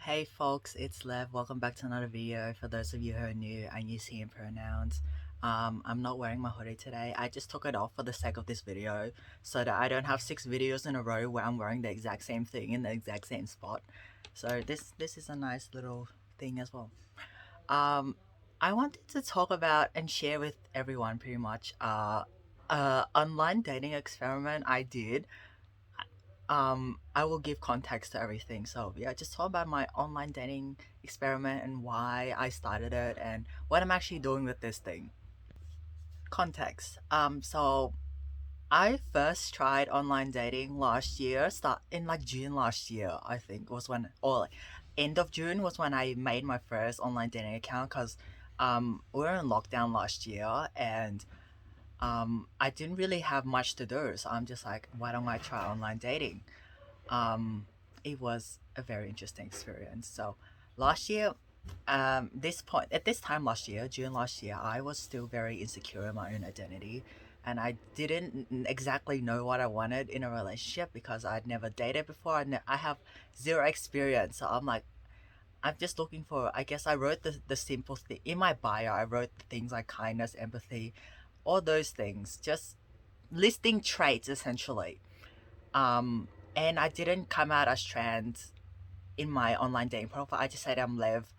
Hey folks, it's Lev. Welcome back to another video. For those of you who are new, I use he and pronouns. I'm not wearing my hoodie today. I just took it off for the sake of this video so that I don't have 6 videos in a row where I'm wearing the exact same thing in the exact same spot. So this is a nice little thing as well. Um, I wanted to talk about and share with everyone pretty much online dating experiment I did. I will give context to everything. So yeah, just talk about my online dating experiment and why I started it and what I'm actually doing with this thing. Context. So I first tried online dating last year, start in like June last year, I think was when, or like, end of June was when I made my first online dating account because we were in lockdown last year and I didn't really have much to do. So I'm just like, why don't I try online dating? um, it was a very interesting experience. So last year, at this time last year, June last year, I was still very insecure in my own identity, and I didn't exactly know what I wanted in a relationship because I'd never dated before. I have zero experience, so I'm like, I'm just looking for. I guess I wrote the simple thing in my bio. I wrote things like kindness, empathy, all those things, just listing traits essentially. um, and I didn't come out as trans in my online dating profile. I just said I'm Lev,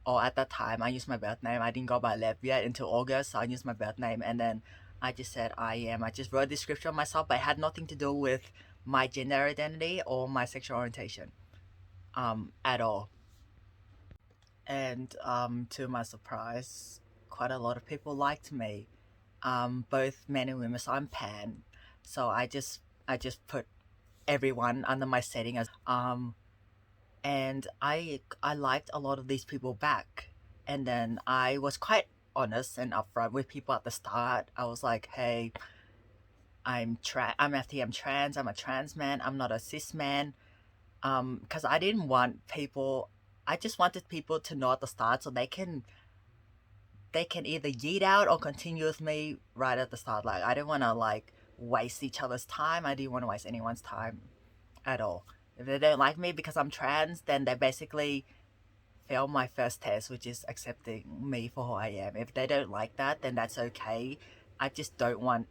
or at that time I used my birth name. I didn't go by Lev yet until August, so I used my birth name, and then I just said I am. I just wrote a description of myself, but it had nothing to do with my gender identity or my sexual orientation, at all. And to my surprise, quite a lot of people liked me, both men and women. So I'm pan, so I just put everyone under my setting as and I liked a lot of these people back. And then I was quite honest and upfront with people at the start. I was like, hey, I'm FTM trans, I'm a trans man, I'm not a cis man. Because I didn't want people, I just wanted people to know at the start so they can either yeet out or continue with me right at the start. Like I didn't want to like waste each other's time. I didn't want to waste anyone's time at all. If they don't like me because I'm trans, then they basically failed my first test, which is accepting me for who I am. If they don't like that, then that's okay. I just don't want.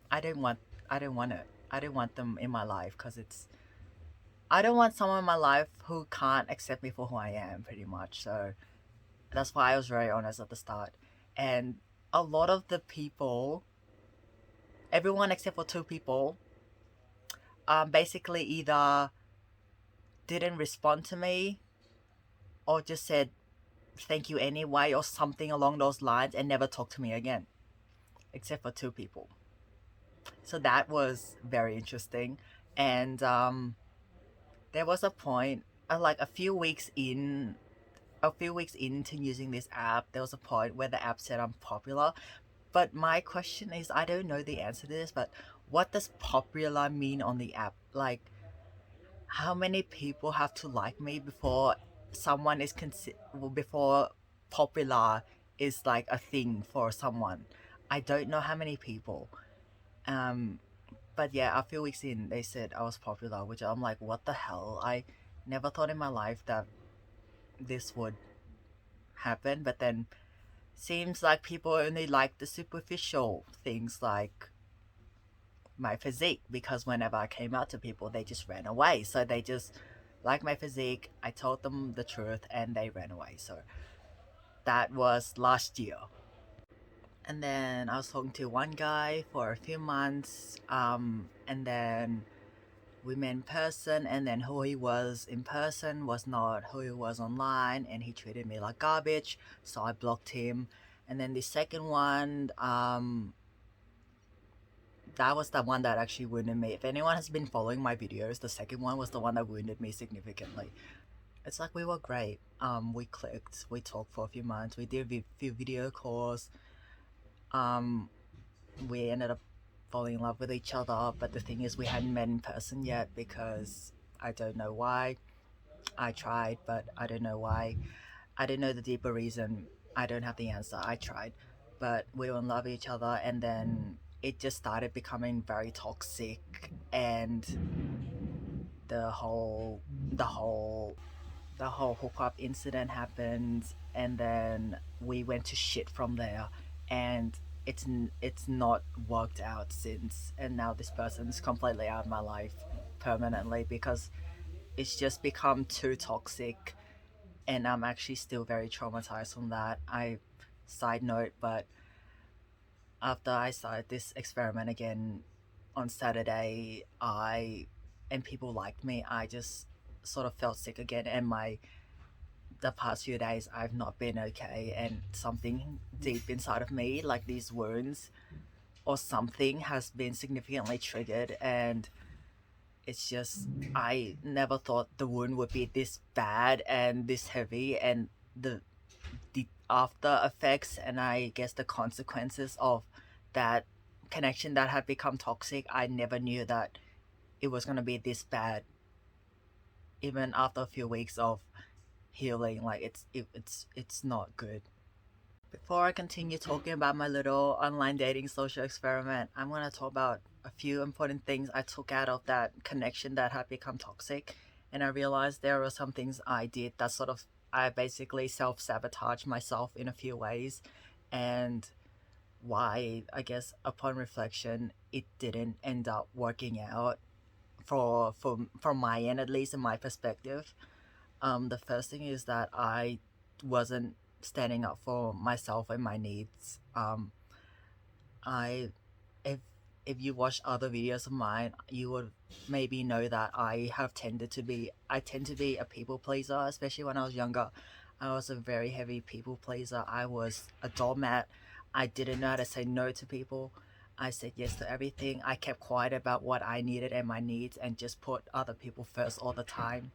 I don't want. I don't want it. I don't want them in my life because it's. I don't want someone in my life who can't accept me for who I am, pretty much. So that's why I was very honest at the start. And a lot of the people, everyone except for 2 people, basically either didn't respond to me or just said thank you anyway or something along those lines and never talked to me again, except for 2 people. So that was very interesting. And there was a point, like a few weeks into using this app, there was a point where the app said I'm popular. But my question is, I don't know the answer to this, but what does popular mean on the app? Like, how many people have to like me before someone is before popular is like a thing for someone? I don't know how many people. Um, but yeah, a few weeks in, they said I was popular, which I'm like, what the hell? I never thought in my life that this would happen. But then seems like people only like the superficial things like my physique, because whenever I came out to people, they just ran away. So they just like my physique. I told them the truth and they ran away. So that was last year. And then I was talking to one guy for a few months, and then we met in person, and then who he was in person was not who he was online, and he treated me like garbage, so I blocked him. And then the second one, that was the one that actually wounded me. If anyone has been following my videos, the second one was the one that wounded me significantly. It's like we were great. We clicked, we talked for a few months, we did a few video calls. Um, we ended up falling in love with each other, but the thing is, we hadn't met in person yet because I don't know why. I tried, but I don't know why. I don't know the deeper reason. I don't have the answer. I tried, but we were in love with each other, and then it just started becoming very toxic, and the whole the whole hookup incident happened, and then we went to shit from there, and it's not worked out since. And now this person's completely out of my life permanently because it's just become too toxic, and I'm actually still very traumatized from that. I Side note, but after I started this experiment again on Saturday, I and people liked me, I just sort of felt sick again, and my the past few days I've not been okay, and something deep inside of me, like these wounds or something, has been significantly triggered, and it's just I never thought the wound would be this bad and this heavy, and the after effects and I guess the consequences of that connection that had become toxic. I never knew that it was gonna be this bad, even after a few weeks of healing. Like it's not good. Before I continue talking about my little online dating social experiment, I'm gonna talk about a few important things I took out of that connection that had become toxic. And I realized there were some things I did that sort of I basically self sabotaged myself in a few ways, and why I guess upon reflection it didn't end up working out for from my end, at least in my perspective. The first thing is that I wasn't standing up for myself and my needs. I if if you watch other videos of mine, you would maybe know that I tend to be a people pleaser, especially when I was younger. I was a very heavy people pleaser. I was a doormat. I didn't know how to say no to people. I said yes to everything. I kept quiet about what I needed and my needs and just put other people first all the time.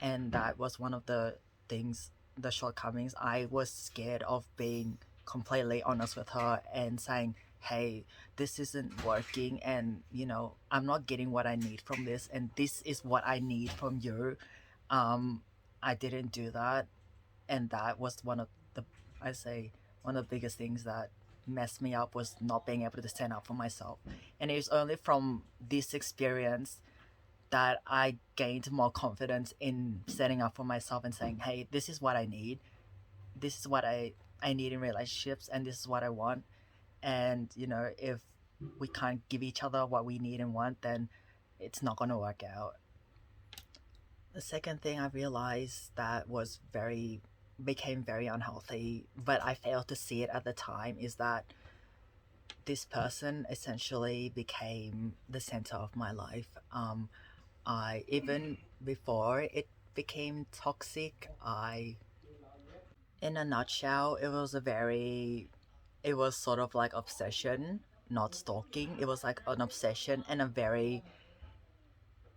And that was one of the things, the shortcomings. I was scared of being completely honest with her and saying, hey, this isn't working, and I'm not getting what I need from this, and this is what I need from you. I didn't do that, and that was the I say one of the biggest things that messed me up, was not being able to stand up for myself. And it was only from this experience that I gained more confidence in setting up for myself and saying, "Hey, this is what I need. This is what I need in relationships, and this is what I want." And if we can't give each other what we need and want, then it's not gonna work out. The second thing I realized that was very became very unhealthy, but I failed to see it at the time, is that this person essentially became the center of my life. I even before it became toxic, I in a nutshell, it was sort of like obsession, not stalking. It was like an obsession and a very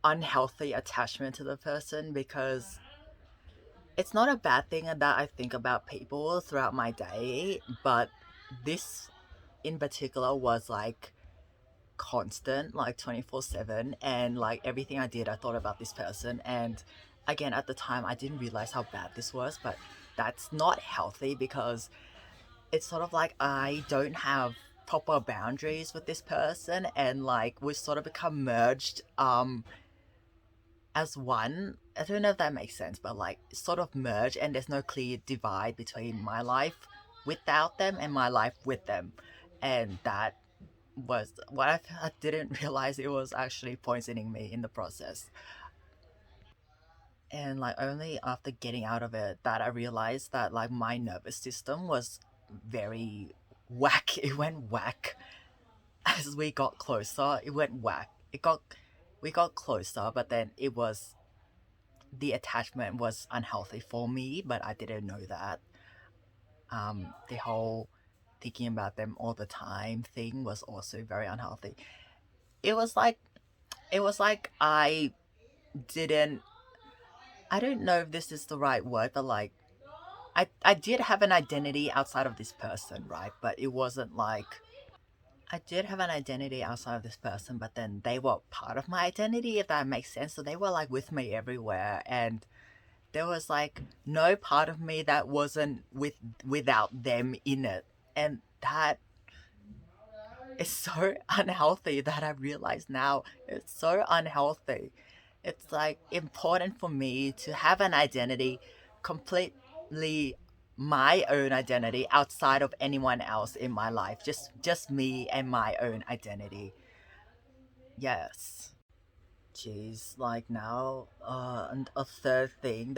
unhealthy attachment to the person, because it's not a bad thing that I think about people throughout my day, but this in particular was like constant, like 24/7, and like everything I did I thought about this person. And again, at the time I didn't realize how bad this was, but that's not healthy, because it's sort of like I don't have proper boundaries with this person, and like we've sort of become merged as one. I don't know if that makes sense, but like sort of merge, and there's no clear divide between my life without them and my life with them. And that was what I didn't realize, it was actually poisoning me in the process. And like only after getting out of it that I realized that like my nervous system was very whack. It went whack as we got closer. It went whack. We got closer, but then it was the attachment was unhealthy for me, but I didn't know that. The whole thinking about them all the time thing was also very unhealthy. It was like I didn't I don't know if this is the right word, but like I did have an identity outside of this person, right? But it wasn't like I did have an identity outside of this person, but then they were part of my identity, if that makes sense. So they were like with me everywhere, and there was like no part of me that wasn't without them in it. And that is so unhealthy that I realize now. It's so unhealthy. It's like important for me to have an identity completely my own identity outside of anyone else in my life. Just me and my own identity. Yes. Jeez, like now, and the third thing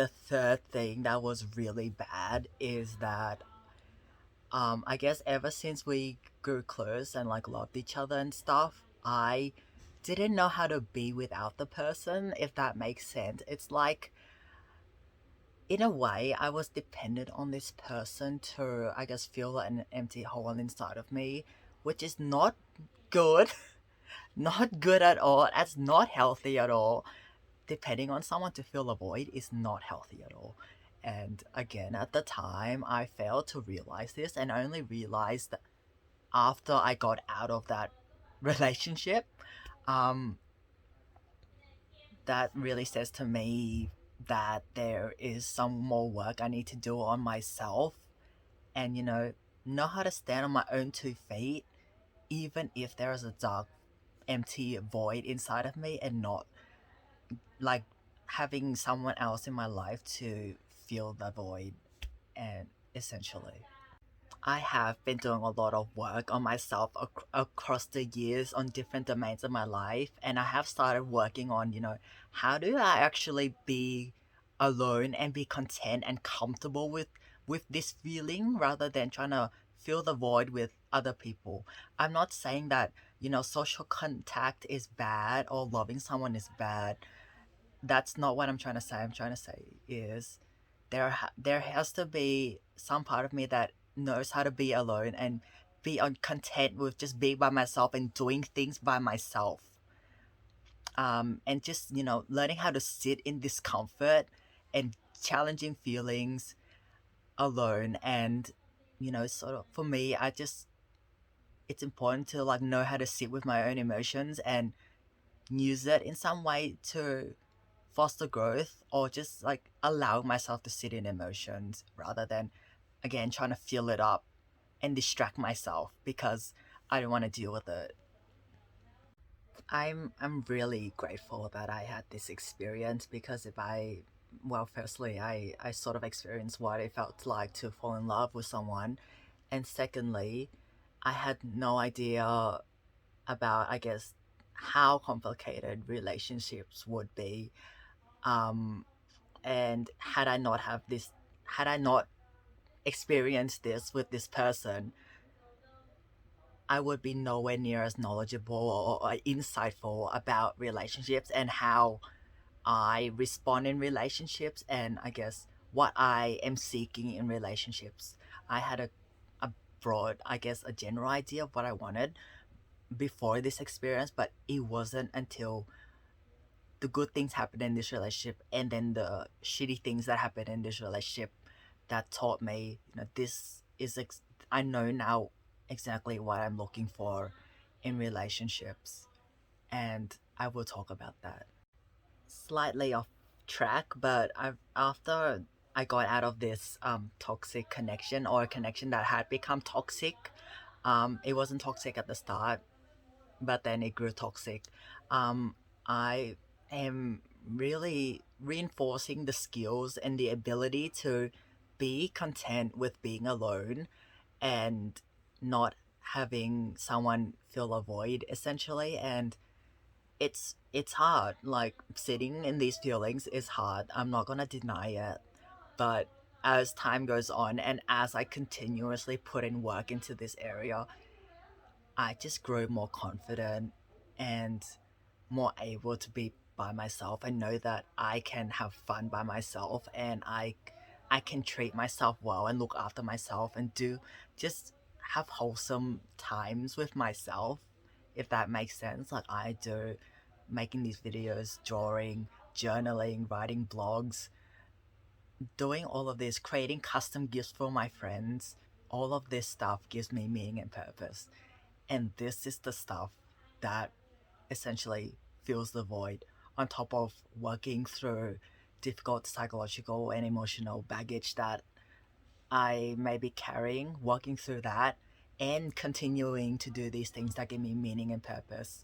that was really bad is that, I guess ever since we grew close and like loved each other and stuff, I didn't know how to be without the person, if that makes sense. It's like, in a way, I was dependent on this person to, I guess, fill an empty hole inside of me, which is not good. Not good at all. That's not healthy at all. Depending on someone to fill a void is not healthy at all. And again, at the time, I failed to realize this and only realized after I got out of that relationship. Um, that really says to me that there is some more work I need to do on myself and, know how to stand on my own 2 feet, even if there is a dark, empty void inside of me, and not like having someone else in my life to fill the void. And essentially, I have been doing a lot of work on myself across the years on different domains of my life, and I have started working on, how do I actually be alone and be content and comfortable with this feeling rather than trying to fill the void with other people. I'm not saying that, social contact is bad or loving someone is bad. That's not what I'm trying to say. I'm trying to say is there has to be some part of me that knows how to be alone and be content with just being by myself and doing things by myself. And just, learning how to sit in discomfort and challenging feelings alone. And, sort of for me, it's important to like know how to sit with my own emotions and use it in some way to foster growth, or just like allow myself to sit in emotions rather than, again, trying to fill it up and distract myself because I don't want to deal with it. I'm really grateful that I had this experience because if I well, firstly, I sort of experienced what it felt like to fall in love with someone, and secondly, I had no idea about, I guess, how complicated relationships would be. um and had I not experienced this with this person, I would be nowhere near as knowledgeable or insightful about relationships and how I respond in relationships, and I guess what I am seeking in relationships. I had a broad, I guess, a general idea of what I wanted before this experience, but it wasn't until the good things happened in this relationship and then the shitty things that happened in this relationship that taught me, I know now exactly what I'm looking for in relationships, and I will talk about that. Slightly off track, but after I got out of this toxic connection, or a connection that had become toxic. It wasn't toxic at the start, but then it grew toxic. Um, I am really reinforcing the skills and the ability to be content with being alone and not having someone fill a void, essentially. And it's hard. Like, sitting in these feelings is hard. I'm not gonna deny it. But as time goes on and as I continuously put in work into this area, I just grow more confident and more able to be by myself and know that I can have fun by myself, and I can treat myself well and look after myself and do just have wholesome times with myself, if that makes sense. Like I do, making these videos, drawing, journaling, writing blogs, doing all of this, creating custom gifts for my friends. All of this stuff gives me meaning and purpose. And this is the stuff that essentially fills the void, on top of working through difficult psychological and emotional baggage that I may be carrying, working through that, and continuing to do these things that give me meaning and purpose.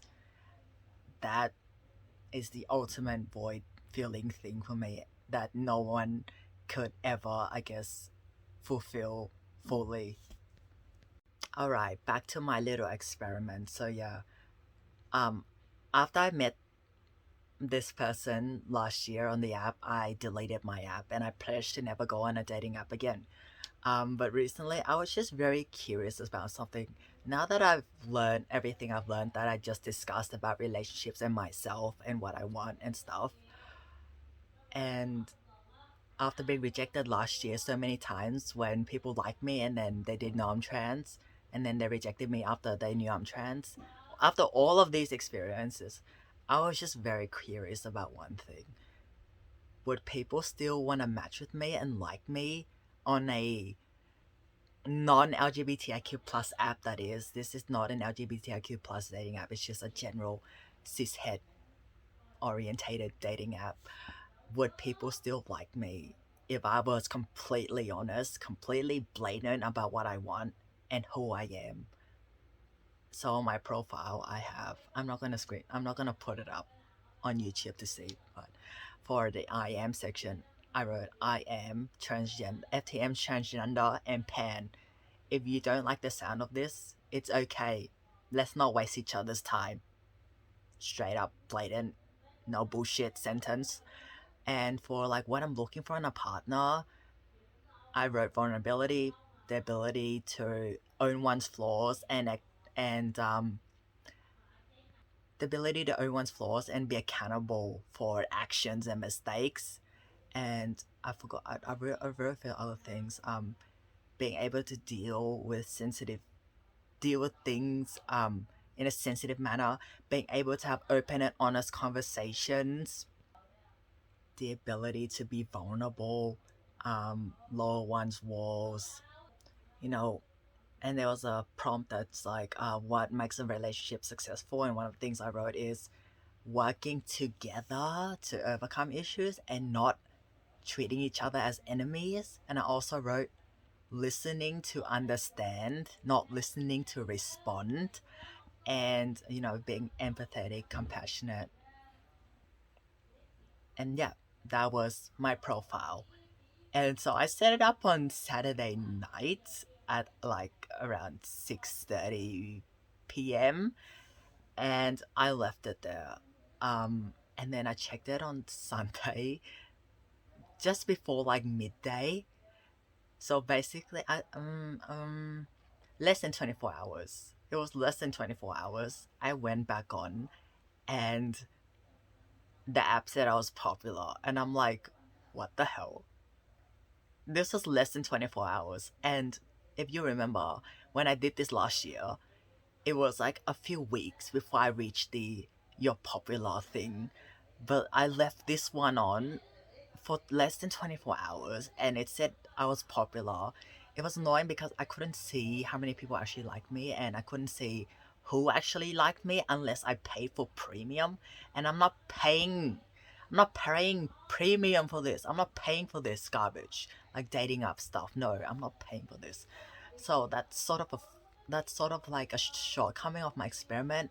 That is the ultimate void feeling thing for me that no one could ever, I guess, fulfill fully. All right, back to my little experiment. So yeah, um, after I met this person last year on the app, I deleted my app and I pledged to never go on a dating app again. But recently, I was just very curious about something. Now that I've learned everything I've learned that I just discussed about relationships and myself and what I want and stuff, and after being rejected last year so many times when people like me and then they didn't know I'm trans, and then they rejected me after they knew I'm trans, after all of these experiences, I was just very curious about one thing. Would people still want to match with me and like me on a non-LGBTIQ plus app? That is, this is not an LGBTIQ plus dating app, it's just a general cishet orientated dating app. Would people still like me if I was completely honest, completely blatant about what I want and who I am? So on my profile I have, I'm not gonna put it up on YouTube to see, but for the I am section I wrote I am transgender, FTM transgender and pan. If you don't like the sound of this, it's okay. Let's not waste each other's time. Straight up blatant, no bullshit sentence. And for like what I'm looking for in a partner, I wrote vulnerability, the ability to own one's flaws and the ability to own one's flaws and be accountable for actions and mistakes. And I forgot I wrote a few other things. Being able to deal with things in a sensitive manner, being able to have open and honest conversations, the ability to be vulnerable, lower one's walls, you know. And there was a prompt that's like, what makes a relationship successful? And one of the things I wrote is working together to overcome issues and not treating each other as enemies. And I also wrote listening to understand, not listening to respond, and being empathetic, compassionate. And yeah, that was my profile. And so I set it up on Saturday night at like around 6:30 p.m. and I left it there. And then I checked it on Sunday just before like midday. So basically I less than 24 hours. It was less than 24 hours. I went back on and the app said I was popular and I'm like, what the hell? This was less than 24 hours. And if you remember, when I did this last year, it was like a few weeks before I reached the you're popular thing. But I left this one on for less than 24 hours and it said I was popular. It was annoying because I couldn't see how many people actually liked me and I couldn't see who actually liked me unless I paid for premium. And I'm not paying premium for this. I'm not paying for this garbage like dating up stuff. No, I'm not paying for this. So that's sort of like a shortcoming of my experiment,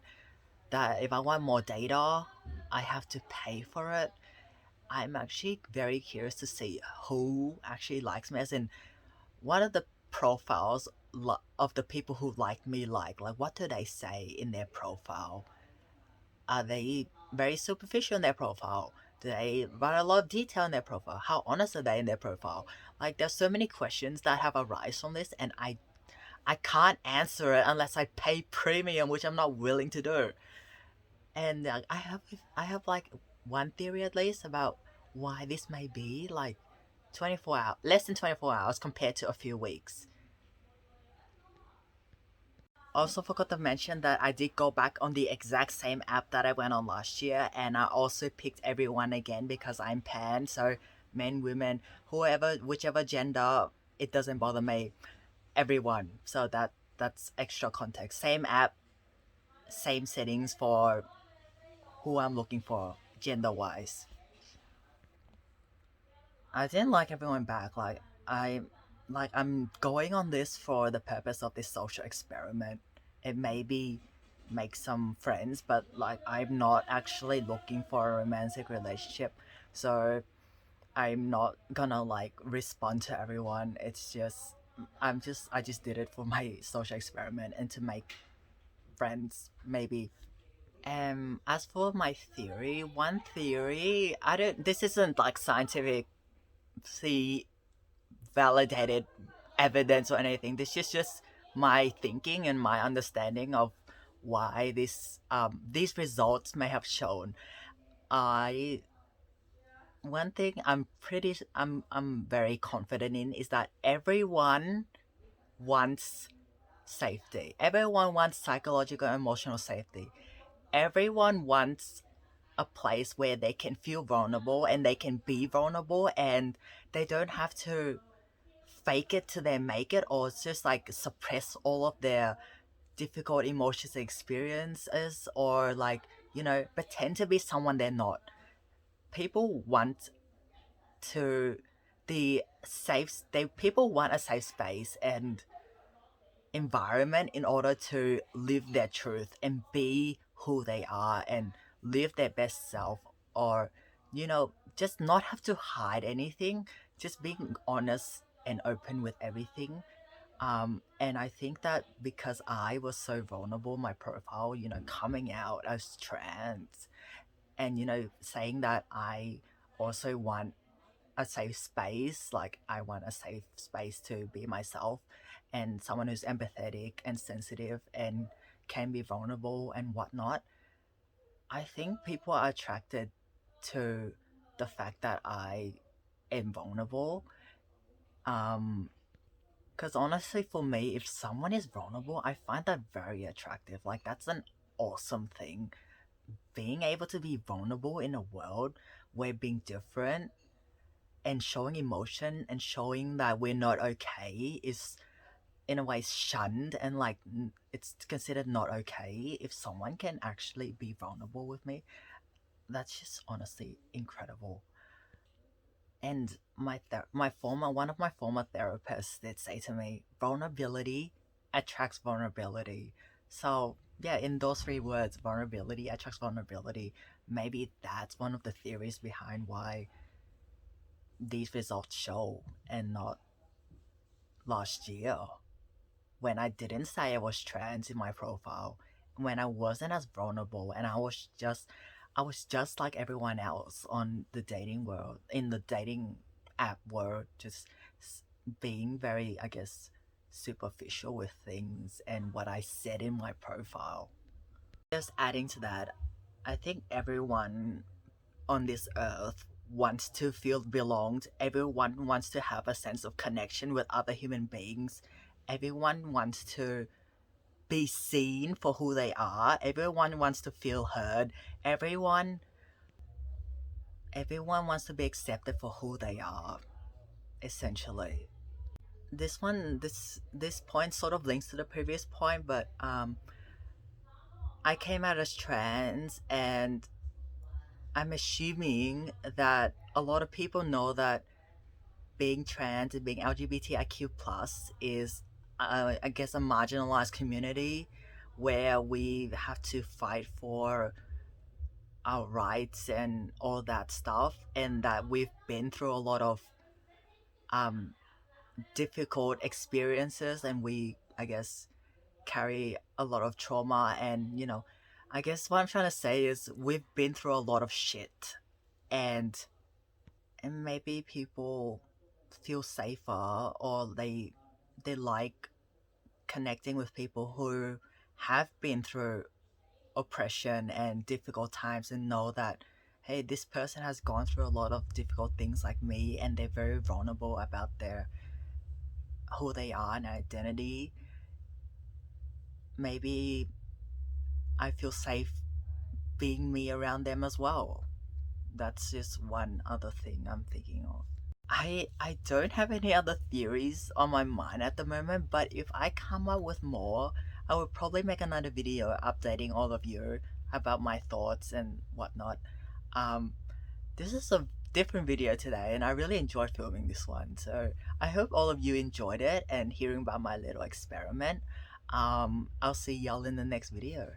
that if I want more data, I have to pay for it. I'm actually very curious to see who actually likes me, as in, what are the profiles of the people who like me like what do they say in their profile? Are they very superficial in their profile? Do they write a lot of detail in their profile? How honest are they in their profile? Like, there's so many questions that have arisen from this, and I can't answer it unless I pay premium, which I'm not willing to do. And I have like one theory at least about why this may be like 24 hours, less than 24 hours compared to a few weeks. Also forgot to mention that I did go back on the exact same app that I went on last year, and I also picked everyone again because I'm pan, so men, women, whoever, whichever gender, it doesn't bother me. Everyone. So that's extra context. Same app, same settings for who I'm looking for, gender wise. I didn't like everyone back. I'm going on this for the purpose of this social experiment. It may be make some friends, but like I'm not actually looking for a romantic relationship. So I'm not gonna like respond to everyone. It's just I just did it for my social experiment and to make friends maybe. As for my theory, one theory, I don't, this isn't like scientifically validated evidence or anything. This is just my thinking and my understanding of why these results may have shown. I One thing I'm very confident in is that everyone wants safety. Everyone wants psychological and emotional safety. Everyone wants a place where they can feel vulnerable and they can be vulnerable and they don't have to fake it till they make it, or just like suppress all of their difficult emotions and experiences, or like, pretend to be someone they're not. People want to people want a safe space and environment in order to live their truth and be who they are and live their best self, or just not have to hide anything, just being honest and open with everything. And I think that because I was so vulnerable, my profile, coming out as trans, and saying that I also want a safe space. Like, I want a safe space to be myself and someone who's empathetic and sensitive and can be vulnerable and whatnot. I think people are attracted to the fact that I am vulnerable. Because honestly, for me, if someone is vulnerable, I find that very attractive. Like, that's an awesome thing. Being able to be vulnerable in a world where being different and showing emotion and showing that we're not okay is in a way shunned, and like it's considered not okay. If someone can actually be vulnerable with me, that's just honestly incredible. And my former one of my former therapists did say to me, vulnerability attracts vulnerability. So yeah, in those three words, vulnerability attracts vulnerability, maybe that's one of the theories behind why these results show, and not last year when I didn't say I was trans in my profile, when I wasn't as vulnerable, and I was just like everyone else on the dating world, in the dating app world, just being very, I guess, superficial with things and what I said in my profile. Just adding to that, I think everyone on this earth wants to feel belonged. Everyone wants to have a sense of connection with other human beings. Everyone wants to be seen for who they are. Everyone wants to feel heard. Everyone wants to be accepted for who they are, essentially. This point sort of links to the previous point, but I came out as trans, and I'm assuming that a lot of people know that being trans and being LGBTIQ plus is, I guess, a marginalized community where we have to fight for our rights and all that stuff, and that we've been through a lot of um, difficult experiences, and we, I guess, carry a lot of trauma. And I guess what I'm trying to say is we've been through a lot of shit, and maybe people feel safer, or they like connecting with people who have been through oppression and difficult times, and know that, hey, this person has gone through a lot of difficult things like me, and they're very vulnerable about their who they are and identity. Maybe I feel safe being me around them as well. That's just one other thing I'm thinking of. I don't have any other theories on my mind at the moment, but if I come up with more, I will probably make another video updating all of you about my thoughts and whatnot. Um, this is a different video today, and I really enjoyed filming this one. So I hope all of you enjoyed it and hearing about my little experiment. I'll see y'all in the next video.